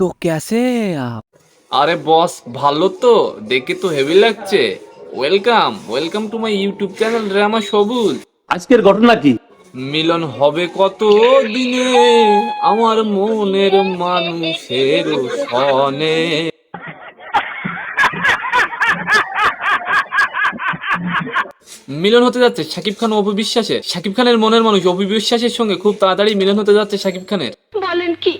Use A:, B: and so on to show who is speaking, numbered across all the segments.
A: तो कैसे हैं आप?
B: আরে বস, ভালো তো? দেখে তো হেভি লাগছে। Welcome welcome to my YouTube channel drama সবুজ।
C: আজকের ঘটনা কি?
B: মিলন হবে কত দিনে আমার মনের মানুষের সনে। মিলন হতে যাচ্ছে শাকিব খান ও অপু বিশ্বাসের। শাকিব খানের মনের মানুষ অপু বিশ্বাসের সঙ্গে খুব তাড়াতাড়ি মিলন হতে যাচ্ছে শাকিব খানের।
D: বলেন কি?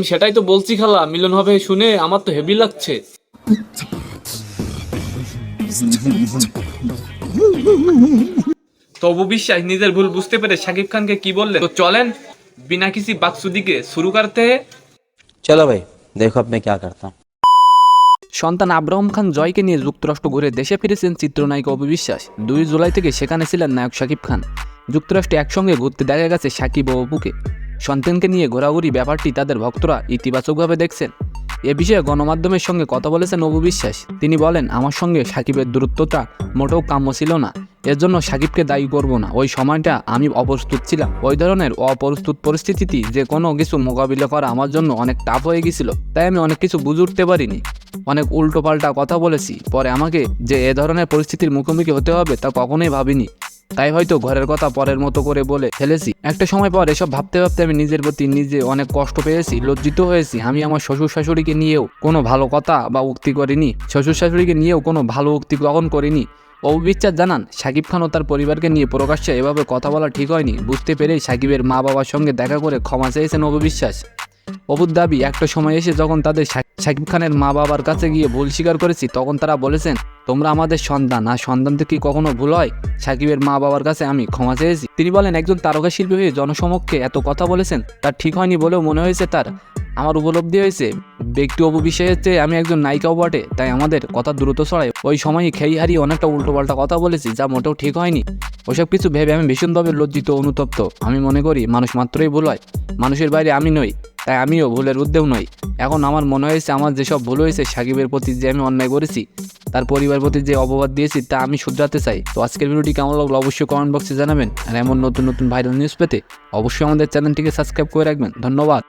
B: সেটাই তো বলছি খালা, মিলন হবে শুনে আমার তো হেভি লাগছে। তো অপু বিশ্বাস নিজের ভুল বুঝতে পেরে শাকিব খানকে কি বললেন, তো চলেন বিনা কিসি বাকসুদিকে শুরু করতে।
E: चलो भाई देखो अब मैं क्या करता हूँ।
A: সন্তান আব্রাহাম খান জয়কে নিয়ে যুক্তরাষ্ট্র ঘুরে দেশে ফিরেছেন চিত্রনায়িকা অপু বিশ্বাস। 2 জুলাই থেকে সেখানে ছিলেন নায়ক শাকিব খান। যুক্তরাষ্ট্রে একসঙ্গে ঘুরতে দেখা গেছে শাকিব ও অপুকে। সন্তানকে নিয়ে ঘোরাঘুরি ব্যাপারটি তাদের ভক্তরা ইতিবাচকভাবে দেখছেন। এ বিষয়ে গণমাধ্যমের সঙ্গে কথা বলেছেন অপু বিশ্বাস। তিনি বলেন, আমার সঙ্গে শাকিবের দূরত্বটা মোটেও কাম্য ছিল না। এর জন্য শাকিবকে দায়ী করব না। ওই সময়টা আমি অপ্রস্তুত ছিলাম। ওই ধরনের অপ্রস্তুত পরিস্থিতিতে যে কোনো কিছু মোকাবিলা করা আমার জন্য অনেক টাফ হয়ে গেছিল। তাই আমি অনেক কিছু বুঝে উঠতে পারিনি, অনেক উল্টোপাল্টা কথা বলেছি। পরে আমাকে যে এ ধরনের পরিস্থিতির মুখোমুখি হতে হবে তা কখনোই ভাবিনি। তাই হয়তো ঘরের কথা পরের মতো করে বলে ফেলেছি। একটা সময় পর এসব ভাবতে ভাবতে আমি নিজের প্রতি নিজে অনেক কষ্ট পেয়েছি, লজ্জিত হয়েছি। আমি আমার শ্বশুর শাশুড়িকে নিয়েও কোনো ভালো কথা বা উক্তি করিনি। শ্বশুর শাশুড়িকে নিয়েও কোনো ভালো উক্তি গ্রহণ করিনি। অপু বিশ্বাস জানান, শাকিব খান ও তার পরিবারকে নিয়ে প্রকাশ্যে এভাবে কথা বলা ঠিক হয়নি। বুঝতে পেরেই শাকিবের মা বাবার সঙ্গে দেখা করে ক্ষমা চেয়েছেন অপু বিশ্বাস। অপুর দাবি, একটা সময় এসে যখন তাদের শাকিব খানের মা বাবার কাছে গিয়ে ভুল স্বীকার করেছি, তখন তারা বলেছেন, তোমরা আমাদের সন্তান, আর সন্তানদের কি কখনো ভুল হয়? শাকিবের মা বাবার কাছে আমি ক্ষমা চেয়েছি। তিনি বলেন, একজন তারকা শিল্পী হয়ে জনসমক্ষে এত কথা বলেছেন, তার ঠিক হয়নি বলেও মনে হয়েছে তার। আমার উপলব্ধি হয়েছে ব্যক্তি অপু বিশ্বাসের চেয়ে আমি একজন নায়িকাও বটে, তাই আমাদের কথা দ্রুত ছড়ায়। ওই সময়ই খেই হারিয়ে অনেকটা উল্টোপাল্টা কথা বলেছি, যা মোটেও ঠিক হয়নি। ওসব কিছু ভেবে আমি ভীষণভাবে লজ্জিত ও অনুতপ্ত। আমি মনে করি মানুষ মাত্রই ভুল হয়, মানুষের বাইরে আমি নই, তাই আমিও ভুলের ঊর্ধ্বেও নই। এখন আমার মনে হয়েছে আমার যেসব ভুল হয়েছে, শাকিবের প্রতি যে আমি অন্যায় করেছি, তার পরিবার প্রতি যে অপবাদ দিয়েছি, তা আমি শুধরাতে চাই। তো আজকের ভিডিওটি কেমন লাগলো অবশ্যই কমেন্ট বক্সে জানাবেন। আর এমন নতুন নতুন ভাইরাল নিউজ পেতে অবশ্যই আমাদের চ্যানেলটিকে সাবস্ক্রাইব করে রাখবেন। ধন্যবাদ।